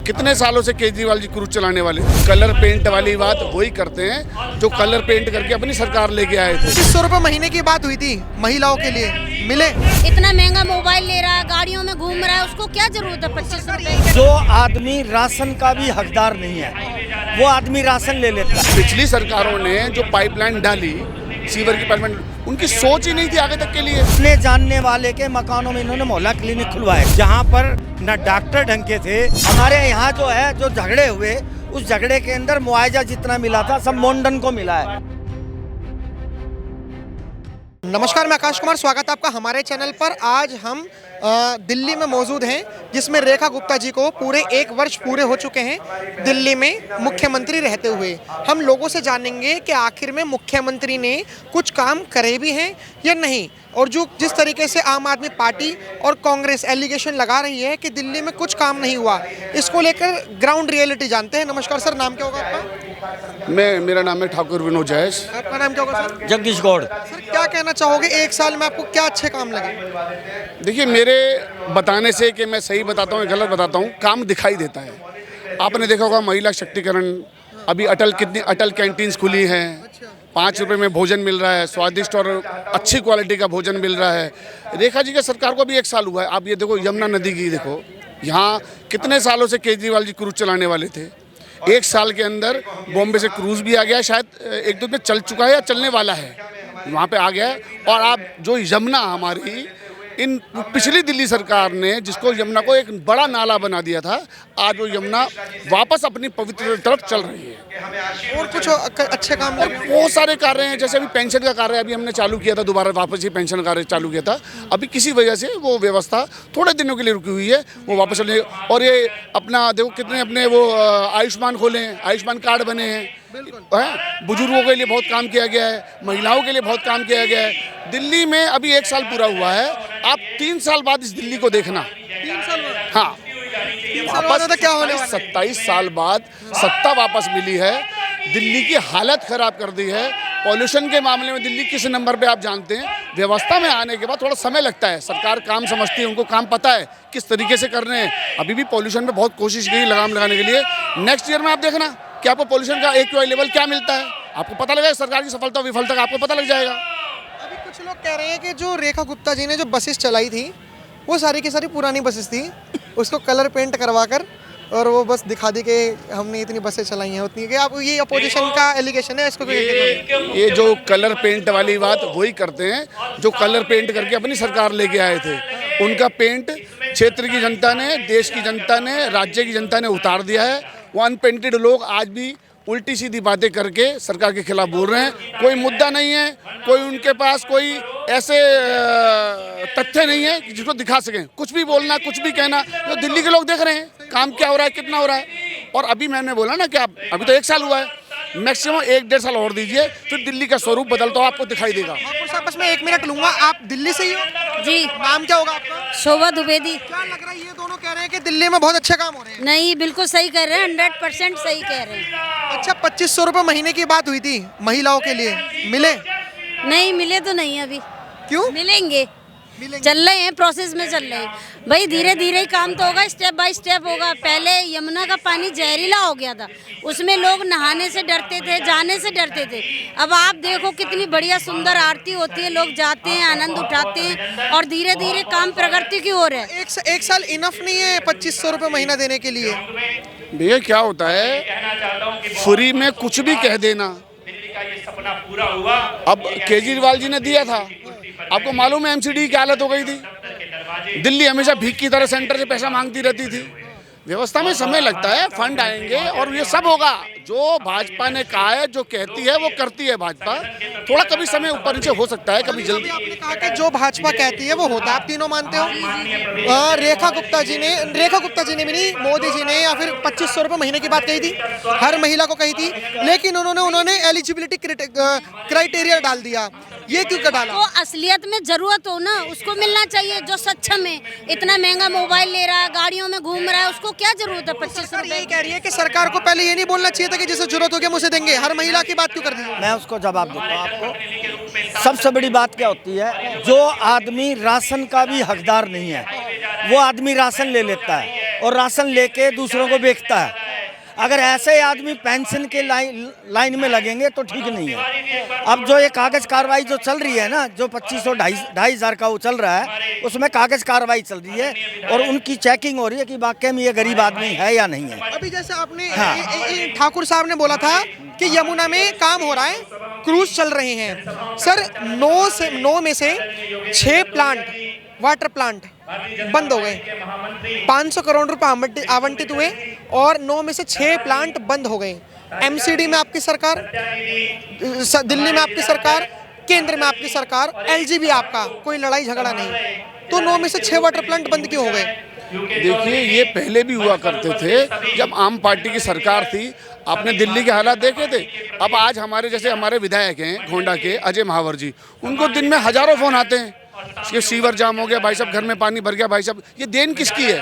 कितने सालों से केजरीवाल जी क्रूज चलाने वाले। कलर पेंट वाली बात वही करते हैं जो कलर पेंट करके अपनी सरकार लेके आए थे। 2500 रुपए महीने की बात हुई थी महिलाओं के लिए, मिले? इतना महंगा मोबाइल ले रहा है, गाड़ियों में घूम रहा है, उसको क्या जरूरत है 25 रुपए? जो आदमी राशन का भी हकदार नहीं है वो आदमी राशन ले लेता है। पिछली सरकारों ने जो पाइपलाइन डाली, सीवर की पाइपलाइन, उनकी सोच ही नहीं थी आगे तक के लिए। अपने जानने वाले के मकानों में इन्होंने मोहल्ला क्लिनिक खुलवाए जहाँ पर न डॉक्टर ढंग के थे। हमारे यहाँ जो है जो झगड़े हुए उस झगड़े के अंदर मुआवजा जितना मिला था सब मोंडन को मिला है। नमस्कार, मैं आकाश कुमार, स्वागत है आपका हमारे चैनल पर। आज हम दिल्ली में मौजूद हैं जिसमें रेखा गुप्ता जी को पूरे 1 वर्ष पूरे हो चुके हैं दिल्ली में मुख्यमंत्री रहते हुए। हम लोगों से जानेंगे कि आखिर में मुख्यमंत्री ने कुछ काम करे भी हैं या नहीं, और जो जिस तरीके से आम आदमी पार्टी और कांग्रेस एलिगेशन लगा रही है कि दिल्ली में कुछ काम नहीं हुआ, इसको लेकर ग्राउंड रियलिटी जानते हैं। नमस्कार सर, नाम क्या होगा आपका? मेरा नाम है ठाकुर विनोद जयेश। आपका नाम क्या होगा सर? जगदीश गौड़। सर क्या कहना चाहोगे, 1 साल में आपको क्या अच्छे काम लगे? देखिए, मेरे बताने से कि मैं सही बताता हूँ या गलत बताता हूँ, काम दिखाई देता है। आपने देखा होगा महिला शक्तिकरण, अभी अटल कैंटीन्स खुली हैं, 5 रुपए में भोजन मिल रहा है, स्वादिष्ट और अच्छी क्वालिटी का भोजन मिल रहा है। रेखा जी के सरकार को भी 1 साल हुआ है। आप ये देखो, यमुना नदी की देखो, यहाँ कितने सालों से केजरीवाल जी क्रूज चलाने वाले थे। 1 साल के अंदर बॉम्बे से क्रूज भी आ गया, शायद 1-2 दिन चल चुका है या चलने वाला है, वहाँ पे आ गया है। और आप जो यमुना हमारी इन पिछली दिल्ली सरकार ने जिसको यमुना को एक बड़ा नाला बना दिया था, आज वो यमुना वापस अपनी पवित्र तरफ चल रही है। और कुछ अच्छे काम और बहुत सारे कार्य हैं, जैसे अभी पेंशन का कार्य अभी हमने चालू किया था, दोबारा वापस ही पेंशन कार्य चालू किया था। अभी किसी वजह से वो व्यवस्था थोड़े दिनों के लिए रुकी हुई है, वो वापस चलने। और ये अपना देखो कितने अपने वो आयुष्मान खोले हैं, आयुष्मान कार्ड बने हैं, बुजुर्गों के लिए बहुत काम किया गया है, महिलाओं के लिए बहुत काम किया गया है। दिल्ली में अभी 1 साल पूरा हुआ है, आप 3 साल बाद इस दिल्ली को देखना। 3 साल बाद? हाँ, 3 साल बाद तो क्या होने वाला है? 27 साल बाद सत्ता वापस मिली है, दिल्ली की हालत खराब कर दी है। पॉल्यूशन के मामले में दिल्ली किस नंबर पे आप जानते हैं। व्यवस्था में आने के बाद थोड़ा समय लगता है, सरकार काम समझती है, उनको काम पता है किस तरीके से कर रहे हैं। अभी भी पॉल्यूशन पे बहुत कोशिश की लगाम लगाने के लिए। नेक्स्ट ईयर में आप देखना कि आपको पॉल्यूशन का AQI लेवल क्या मिलता है, आपको पता लगेगा। सरकार की सफलता विफलता का आपको पता लग जाएगा। अभी कुछ लोग कह रहे हैं कि जो रेखा गुप्ता जी ने जो बसेस चलाई थी वो सारी की सारी पुरानी बसेस थी, उसको कलर पेंट करवा कर और वो बस दिखा दी कि हमने इतनी बसें चलाई हैं उतनी। कि आप ये अपोजिशन का एलिगेशन है, इसको ये जो कलर पेंट वाली बात वही करते हैं जो कलर पेंट करके अपनी सरकार लेके आए थे। उनका पेंट क्षेत्र की जनता ने, देश की जनता ने, राज्य की जनता ने उतार दिया है। वो अनपेंटेड लोग आज भी उल्टी सीधी बातें करके सरकार के खिलाफ बोल रहे हैं। कोई मुद्दा नहीं है, कोई उनके पास कोई ऐसे तथ्य नहीं है कि जिसको दिखा सकें। कुछ भी बोलना, कुछ भी कहना, जो दिल्ली के लोग देख रहे हैं काम क्या हो रहा है, कितना हो रहा है। और अभी मैंने बोला ना कि आप अभी तो 1 साल हुआ है, मैक्सिमम 1-1.5 साल और दीजिए, फिर दिल्ली का स्वरूप बदलता हुआ आपको दिखाई देगा। बस मैं 1 मिनट लूंगा। आप दिल्ली से ही हो? जी। नाम क्या होगा आपका? शोभा द्विवेदी। क्या लग रहा है, ये दोनों कह रहे हैं कि दिल्ली में बहुत अच्छे काम हो रहे हैं? नहीं, बिल्कुल सही कह रहे हैं, 100% सही कह रहे हैं। अच्छा, 2500 रुपए महीने की बात हुई थी महिलाओं के लिए, मिले? नहीं मिले तो नहीं, अभी क्यों मिलेंगे, चल रहे हैं, प्रोसेस में चल रहे हैं भाई। धीरे धीरे ही काम तो होगा, स्टेप बाय स्टेप होगा। पहले यमुना का पानी जहरीला हो गया था, उसमें लोग नहाने से डरते थे, जाने से डरते थे। अब आप देखो कितनी बढ़िया सुंदर आरती होती है, लोग जाते हैं, आनंद उठाते हैं, और धीरे धीरे काम प्रगति की ओर है। एक साल इनफ नहीं है 2500 रुपए महीना देने के लिए? भैया क्या होता है, फ्री में कुछ भी कह देना। अब केजरीवाल जी ने दिया था, आपको मालूम है MCD की हालत हो गई थी। दिल्ली हमेशा भीख की तरह सेंटर से पैसा मांगती रहती थी। व्यवस्था में समय लगता है, फंड आएंगे और ये सब होगा। जो भाजपा ने कहा है, जो कहती है वो करती है भाजपा। थोड़ा कभी समय ऊपर नीचे हो सकता है, कभी जल्दी। आपने कहा कि जो भाजपा कहती है वो होता है, आप तीनों मानते हो? रेखा गुप्ता जी ने भी नहीं, मोदी जी ने या फिर 2500 रुपए महीने की बात कही थी, हर महिला को कही थी, लेकिन उन्होंने एलिजिबिलिटी क्राइटेरिया डाल दिया। ये क्यों का डाला? तो असलियत में जरूरत हो ना, उसको मिलना चाहिए जो सक्षम है। इतना महंगा मोबाइल ले रहा है, गाड़ियों में घूम रहा है, उसको क्या जरूरत है 25 रुपए? ये कह रही है कि सरकार को पहले ये नहीं बोलना चाहिए था कि जिसे जरूरत होगी हम उसे देंगे। हर महिला की बात क्यों कर दी? मैं उसको जवाब देता हूँ आपको। सबसे बड़ी बात क्या होती है, जो आदमी राशन का भी हकदार नहीं है वो आदमी राशन ले लेता है। और राशन लेके दूसरों को बेचता है। अगर ऐसे आदमी पेंशन के लाइन में लगेंगे तो ठीक नहीं है। अब जो ये कागज कार्रवाई जो चल रही है ना, जो 2500 ढाई हज़ार का वो चल रहा है, उसमें कागज कार्रवाई चल रही है और उनकी चेकिंग हो रही है कि वाकई में ये गरीब आदमी है या नहीं है। अभी जैसे आपने ठाकुर साहब ने बोला था कि यमुना में काम हो रहा है, क्रूज चल रहे हैं। सर 9 में से 6 प्लांट, वाटर प्लांट बंद हो गए, 500 करोड़ रुपए आवंटित हुए और 9 में से 6 प्लांट बंद हो गए। एमसीडी में आपकी सरकार, दिल्ली में आपकी सरकार, केंद्र में आपकी सरकार, एलजी भी आपका, कोई लड़ाई झगड़ा नहीं, तो 9 में से 6 वाटर प्लांट बंद क्यों हो गए? देखिए, ये पहले भी हुआ करते थे जब आम पार्टी की सरकार थी। आपने दिल्ली के हालात देखे थे। अब आज हमारे जैसे हमारे विधायक हैं गोंडा के अजय महावर जी, उनको दिन में हजारों फोन आते हैं कि सीवर जाम हो गया भाई साहब, घर में पानी भर गया भाई साहब। ये देन किसकी है?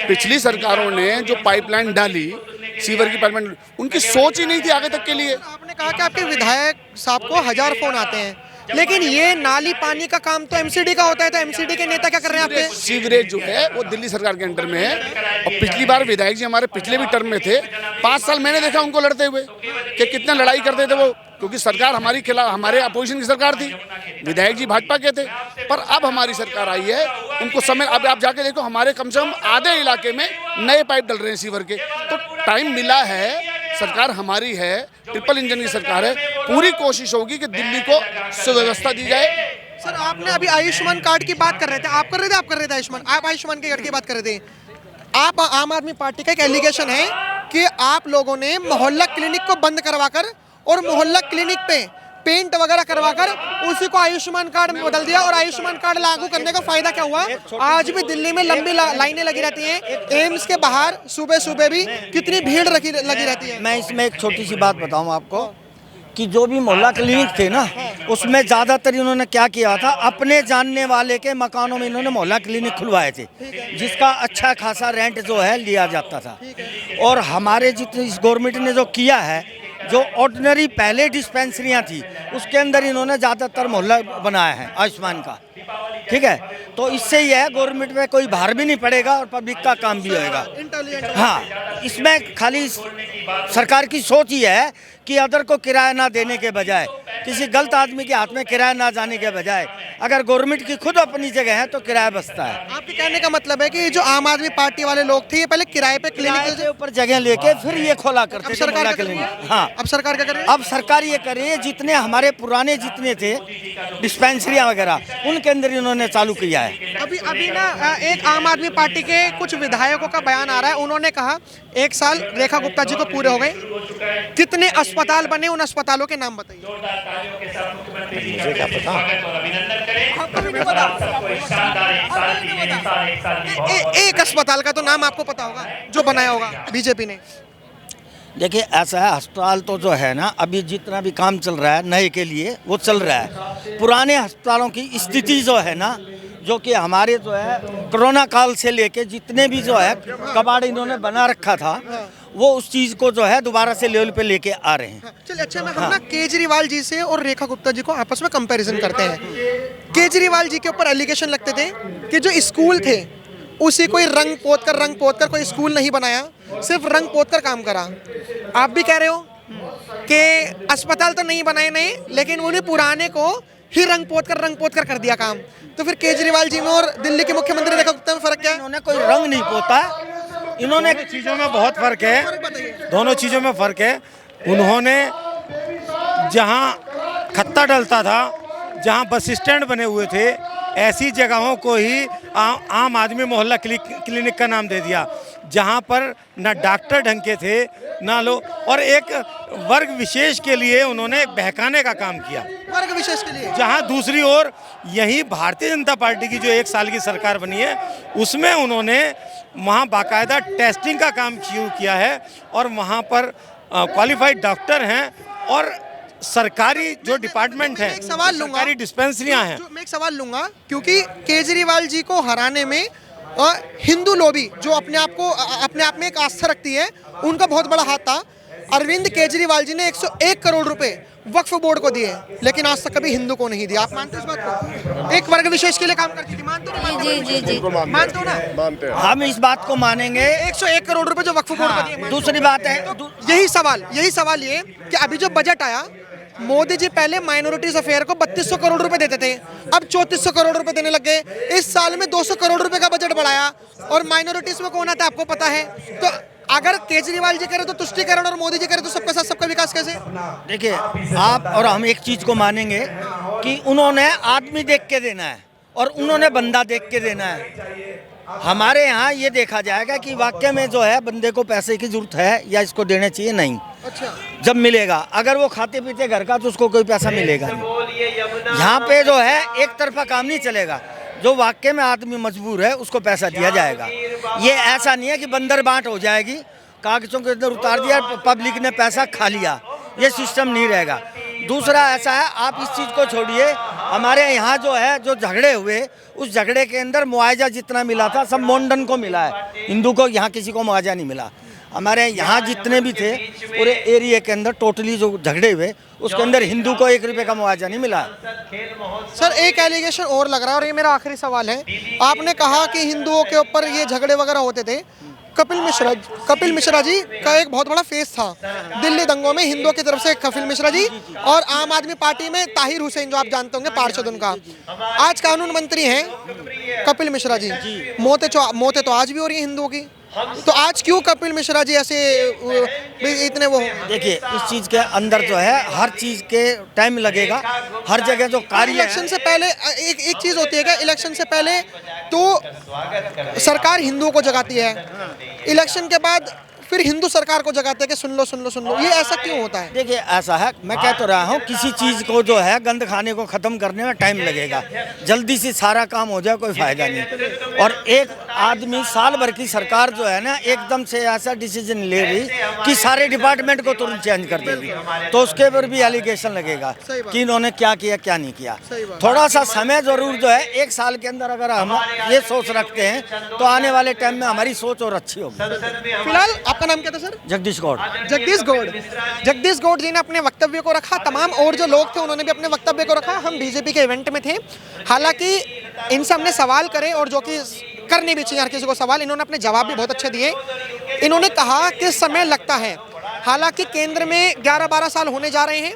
पिछली सरकारों ने जो पाइपलाइन डाली, सीवर की पाइपलाइन, उनकी सोच ही नहीं थी आगे तक के लिए। आपने कहा कि आपके विधायक साहब को 1000 फोन आते हैं, लेकिन ये नाली पानी का काम तो एमसीडी का होता है, तो एमसीडी के नेता क्या कर रहे हैं आपके? सीवरेज जो है वो दिल्ली सरकार के अंडर में है। और पिछली बार विधायक जी हमारे पिछले भी टर्म में थे, 5 साल मैंने देखा उनको लड़ते हुए कि कितना लड़ाई करते थे वो, क्योंकि सरकार हमारी खिलाफ, हमारे अपोजिशन की सरकार थी, विधायक जी भाजपा के थे। पर अब हमारी सरकार आई है, उनको समय, अब आप जाके देखो हमारे कम से कम आधे इलाके में नए पाइप डल रहे हैं सीवर के। तो टाइम मिला है, सरकार हमारी है, ट्रिपल इंजन की सरकार है, पूरी कोशिश होगी कि दिल्ली को सुव्यवस्था दी जाए। सर आपने अभी आयुष्मान कार्ड की बात कर रहे थे, आप कर रहे थे आयुष्मान, आप आयुष्मान के कार्ड की बात कर रहे थे। आप आम आदमी पार्टी का एक एलिगेशन है कि आप लोगों ने मोहल्ला क्लिनिक को बंद करवाकर और मोहल्ला क्लिनिक पे पेंट वगैरह करवाकर उसी को आयुष्मान कार्ड में बदल दिया। और आयुष्मान कार्ड लागू करने का फायदा क्या हुआ? आज भी दिल्ली में लंबी लाइनें लगी रहती हैं, एम्स के बाहर सुबह सुबह भी कितनी भीड़ लगी रहती है। मैं इसमें एक छोटी सी बात बताऊं आपको कि जो भी मोहल्ला क्लिनिक थे ना, उसमें ज़्यादातर इन्होंने क्या किया था, अपने जानने वाले के मकानों में इन्होंने मोहल्ला क्लिनिक खुलवाए थे, जिसका अच्छा खासा रेंट जो है लिया जाता था। और हमारे जितनी इस गवर्नमेंट ने जो किया है, जो ऑर्डिनरी पहले डिस्पेंसरियां थी उसके अंदर इन्होंने ज़्यादातर मोहल्ला बनाया है आयुष्मान का। ठीक है, तो इससे यह है गवर्नमेंट में कोई भार भी नहीं पड़ेगा और पब्लिक का काम भी होएगा। हाँ, इसमें खाली सरकार की सोच ही है कि अदर को किराया ना देने के बजाय, किसी गलत आदमी के हाथ में किराया ना जाने के बजाय, अगर गवर्नमेंट की खुद अपनी जगह है तो किराया बचता है। आपके कहने का मतलब है कि जो आम आदमी पार्टी वाले लोग थे, ये पहले किराए पे क्लिनिक के ऊपर जगह लेके फिर ये खोला करते थे सरकार क्लिनिक। हाँ, अब सरकार क्या कर रही है? अब सरकार ये कर रही है, जितने हमारे पुराने जितने थे डिस्पेंसरियां वगैरह, उनके अंदर इन्होंने चालू किया है। अभी ना एक आम आदमी पार्टी के कुछ विधायकों का बयान आ रहा है, उन्होंने कहा 1 साल रेखा गुप्ता जी को पूरे हो गए, कितने अस्पताल बने, उन अस्पतालों के नाम बताइए। मुझे क्या पता, एक अस्पताल का तो नाम आपको पता होगा जो बनाया होगा बीजेपी ने। देखिए ऐसा है, अस्पताल तो जो है ना, अभी जितना भी काम चल रहा है नए के लिए वो चल रहा है। पुराने अस्पतालों की स्थिति जो है ना, जो कि हमारे जो है कोरोना काल से लेके जितने भी जो है कबाड़ इन्होंने बना रखा था, वो उस चीज़ को जो है दोबारा से लेवल पे लेके आ रहे हैं। चलिए, अच्छा मैं हम ना केजरीवाल जी से और रेखा गुप्ता जी को आपस में कंपैरिजन करते हैं। केजरीवाल जी के ऊपर एलिगेशन लगते थे कि जो स्कूल थे उसी को रंग पोत कर कोई स्कूल नहीं बनाया, सिर्फ रंग पोत कर काम करा। आप भी कह रहे हो कि अस्पताल तो नहीं बनाए नहीं, लेकिन उन्हें पुराने को ही रंग पोत कर दिया काम। तो फिर केजरीवाल जी में और दिल्ली के मुख्यमंत्री रेखा गुप्ता में फर्क क्या है? इन्होंने कोई रंग नहीं पोता, इन्होंने चीज़ों में बहुत फ़र्क है, दोनों चीज़ों में फ़र्क है। उन्होंने जहाँ खत्ता डलता था, जहाँ बस स्टैंड बने हुए थे, ऐसी जगहों को ही आम आदमी मोहल्ला क्लिनिक का नाम दे दिया, जहाँ पर ना डॉक्टर ढंग के थे ना लोग, और एक वर्ग विशेष के लिए उन्होंने बहकाने का काम किया, वर्ग विशेष के लिए। जहाँ दूसरी ओर यही भारतीय जनता पार्टी की जो 1 साल की सरकार बनी है, उसमें उन्होंने वहाँ बाकायदा टेस्टिंग का काम शुरू किया है और वहाँ पर क्वालिफाइड डॉक्टर हैं और सरकारी जो डिपार्टमेंट है, सरकारी डिस्पेंसरियाँ हैं। मैं एक सवाल लूंगा, क्योंकि केजरीवाल जी को हराने में हिंदू लॉबी जो अपने आप में एक आस्था रखती है, उनका बहुत बड़ा हाथ था। अरविंद केजरीवाल जी ने 101 करोड़ रुपए वक्फ बोर्ड को दिए, लेकिन आज तक कभी हिंदू को नहीं दिया। आप मानते हो इस बात को? एक वर्ग विशेष के लिए काम करती थी, मानते हो ना? जी जी मानते हो ना? हम इस बात को मानेंगे। 101 करोड़ रुपए जो वक्फ बोर्ड को दिए। दूसरी बात है, यही सवाल ये कि अभी जो बजट आया, मोदी जी पहले माइनॉरिटीज अफेयर को 3200 करोड़ रुपए देते थे, अब 3400 करोड़ रुपए देने लग गए। इस साल में 200 करोड़ रुपए का बजट बढ़ाया, और माइनॉरिटीज में कौन आता है आपको पता है। तो अगर केजरीवाल जी करे तो तुष्टीकरण और मोदी जी करे तो सबका साथ सबका विकास कैसे? देखिए, आप और हम एक चीज को मानेंगे कि उन्होंने आदमी देख के देना है और उन्होंने बंदा देख के देना है। हमारे यहाँ ये देखा जाएगा कि वाकई में जो है बंदे को पैसे की जरूरत है या इसको देने चाहिए, नहीं। अच्छा, जब मिलेगा, अगर वो खाते पीते घर का तो उसको कोई पैसा मिलेगा नहीं। यहाँ पे जो है एक तरफा काम नहीं चलेगा। जो वाकई में आदमी मजबूर है उसको पैसा दिया जाएगा। ये ऐसा नहीं है कि बंदर बांट हो जाएगी, कागजों के अंदर उतार दिया, पब्लिक ने पैसा खा लिया, ये सिस्टम नहीं रहेगा। दूसरा ऐसा है, आप इस चीज़ को छोड़िए, हमारे यहाँ जो है जो झगड़े हुए, उस झगड़े के अंदर मुआवजा जितना मिला था सब मोंडन को मिला है, हिंदू को यहाँ किसी को मुआवजा नहीं मिला। हमारे यहाँ जितने भी थे पूरे एरिया के अंदर टोटली जो झगड़े हुए उसके अंदर हिंदू को 1 रुपये का मुआवजा नहीं मिला। सर एक एलिगेशन और लग रहा है, और ये मेरा आखिरी सवाल है। आपने कहा कि हिंदुओं के ऊपर ये झगड़े वगैरह होते थे। कपिल मिश्रा जी का एक बहुत बड़ा फेस था दिल्ली दंगों में, हिंदुओं की तरफ से कपिल मिश्रा जी, और आम आदमी पार्टी में ताहिर हुसैन जो आप जानते होंगे, पार्षद उनका, आज कानून मंत्री हैं कपिल मिश्रा जी। मौतें तो आज भी हो रही हैं हिंदुओं की, तो आज क्यों कपिल मिश्रा जी ऐसे इतने वो? देखिए, इस चीज़ के अंदर जो है हर चीज़ के टाइम लगेगा, हर जगह जो कार्य इलेक्शन से पहले एक चीज़ होती है क्या, इलेक्शन से पहले तो सरकार हिंदुओं को जगाती है, इलेक्शन के बाद फिर हिंदू सरकार को जगाते हैं कि सुन लो, ये ऐसा क्यों होता है? देखिए, ऐसा है, मैं कह तो रहा हूँ, किसी चीज़ को जो है गंद खाने को ख़त्म करने में टाइम लगेगा, जल्दी से सारा काम हो जाए कोई फ़ायदा नहीं। और एक आदमी साल भर की सरकार जो है ना एकदम से ऐसा डिसीजन ले रही कि सारे डिपार्टमेंट को तुरंत चेंज कर देगी, तो उसके ऊपर भी एलिगेशन लगेगा कि इन्होंने क्या किया क्या नहीं किया। थोड़ा सा समय ज़रूर जो है, 1 साल के अंदर अगर हम ये सोच रखते हैं तो आने वाले टाइम में हमारी सोच और अच्छी होगी। फिलहाल आपका नाम क्या था सर? जगदीश गौड़। जगदीश गौड़ जी ने अपने वक्तव्य को रखा, तमाम और जो लोग थे उन्होंने भी अपने वक्तव्य को रखा। हम बीजेपी के इवेंट में थे, हालांकि इनसे हमने सवाल करे, और जो कि करने भी चाहिए हर किसी को सवाल, इन्होंने अपने जवाब भी बहुत अच्छे दिए। इन्होंने कहा कि समय लगता है, हालांकि केंद्र में 11-12 साल होने जा रहे हैं,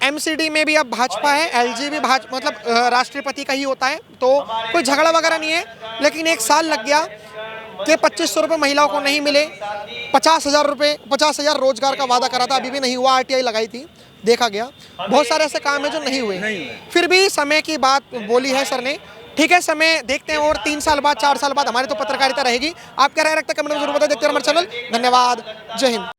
एमसीडी में भी अब भाजपा है, एलजी भी मतलब राष्ट्रपति का ही होता है, तो कोई झगड़ा वगैरह नहीं है, लेकिन 1 साल लग गया कि 2500 रुपये महिलाओं को नहीं मिले, 50,000 रोजगार का वादा करा था, अभी भी नहीं हुआ। आरटीआई लगाई थी, देखा गया, बहुत सारे ऐसे काम है जो नहीं हुए। फिर भी समय की बात बोली है सर ने, ठीक है, समय देखते हैं, और 3 साल बाद 4 साल बाद हमारी तो पत्रकारिता रहेगी। आप क्या राय रखते हैं कमेंट में जरूर बताएं। देखते हैं हमारे चैनल। धन्यवाद, जय हिंद।